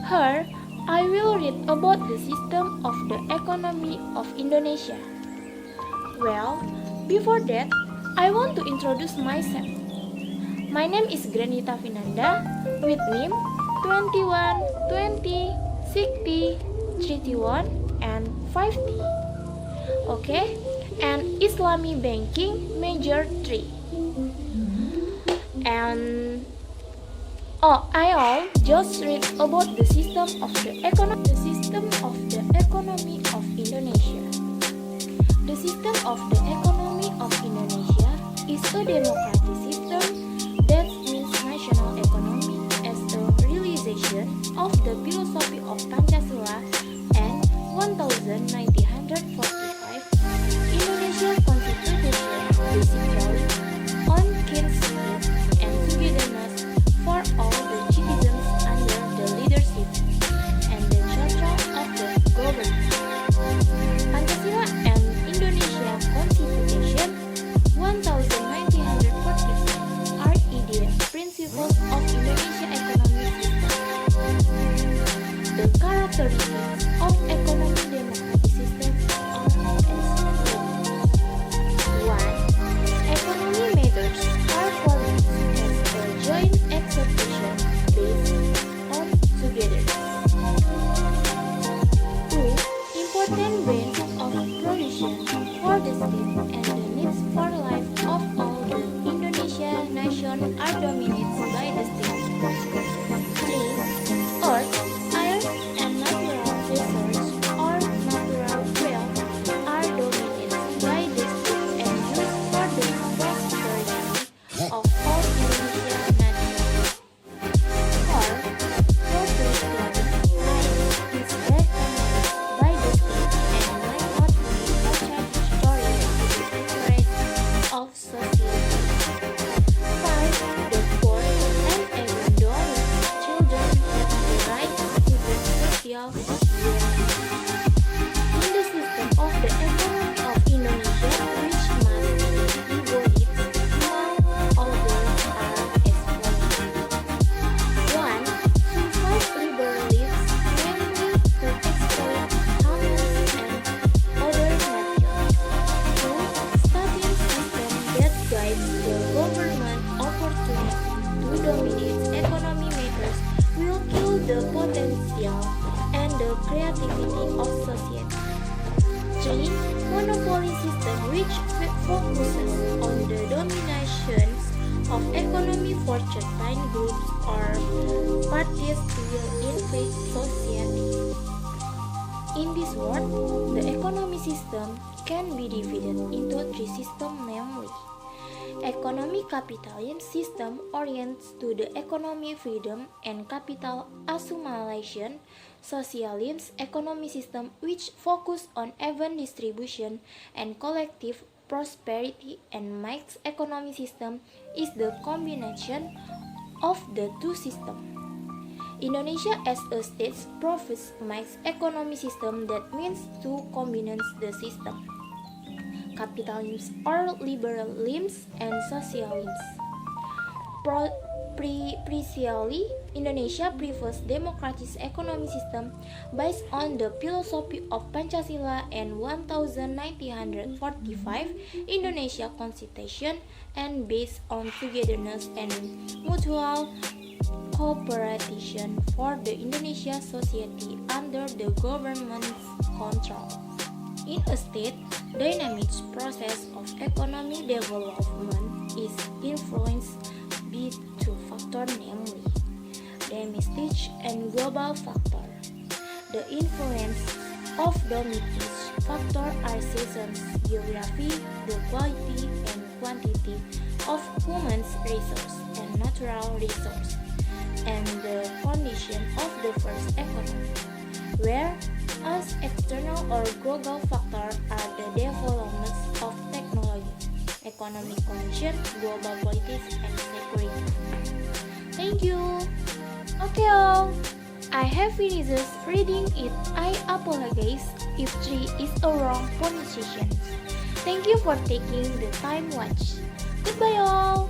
Here, I will read about the system of the economy of Indonesia. Well, before that, I want to introduce myself. My name is Granita Vinanda with NIM 21, 20, 60, 31, and 50. Okay, and Islamic Banking Major 3. And I just read about the system of the economy of Indonesia. The system of the economy of Indonesia is a democratic system that means national economy as a realization of the philosophy of Pancasila and 1945 Indonesia Constitution basically on kinship and togetherness for all the citizens under the leadership and the charter of the government. Pancasila and Indonesia Constitution 1945 are the principles of Indonesia economic system. The characteristics of economic democratic system are as follows. 1. Economy matters are formed as a joint execution based on togetherness. 2. Important base of production for the state and the needs for life of all the Indonesian nation are dominated by the state. 3. Earth, air, and natural resources or natural wealth are dominated by the state and used for the prosperity of all Indonesian nationals. 4. Progress land is recognized by the state and might not be such an historical interest of society. 5. The poor and even those children have the right to the social security. In the system of the economy of Indonesia, which must be divided among others are as follows. 1. Survive liberalism, mainly to exploit commerce and other methods. 2. Studying system that guides the government opportunity to dominate economic matters will kill the potential and the creativity of society. 3. Monopoly system which focuses on the domination of economy for certain groups or parties will infect society. In this world, the economic system can be divided into three systems, namely: economic capitalism system orients to the economic freedom and capital accumulation. Socialism economic system which focus on even distribution and collective prosperity, and mixed economic system is the combination of the two systems. Indonesia as a state provides mixed economic system that means two combines the system: capitalism or liberalism and socialism. Precisely, Indonesia prefers democratic economic system based on the philosophy of Pancasila and 1945 Indonesia Constitution and based on togetherness and mutual cooperation for the Indonesia society under the government's control. In a state, dynamic process of economic development is influenced by two factors, namely domestic and global factor. The influence of domestic factor are seasons, geography, the quality and quantity of human resource and natural resource, and the condition of the first economy, whereas external or global factors are the developments of technology, economic condition, global politics, and security. Thank you. Okay all, I have finished reading it. I apologize if 3 is a wrong pronunciation. Thank you for taking the time watch. Goodbye all.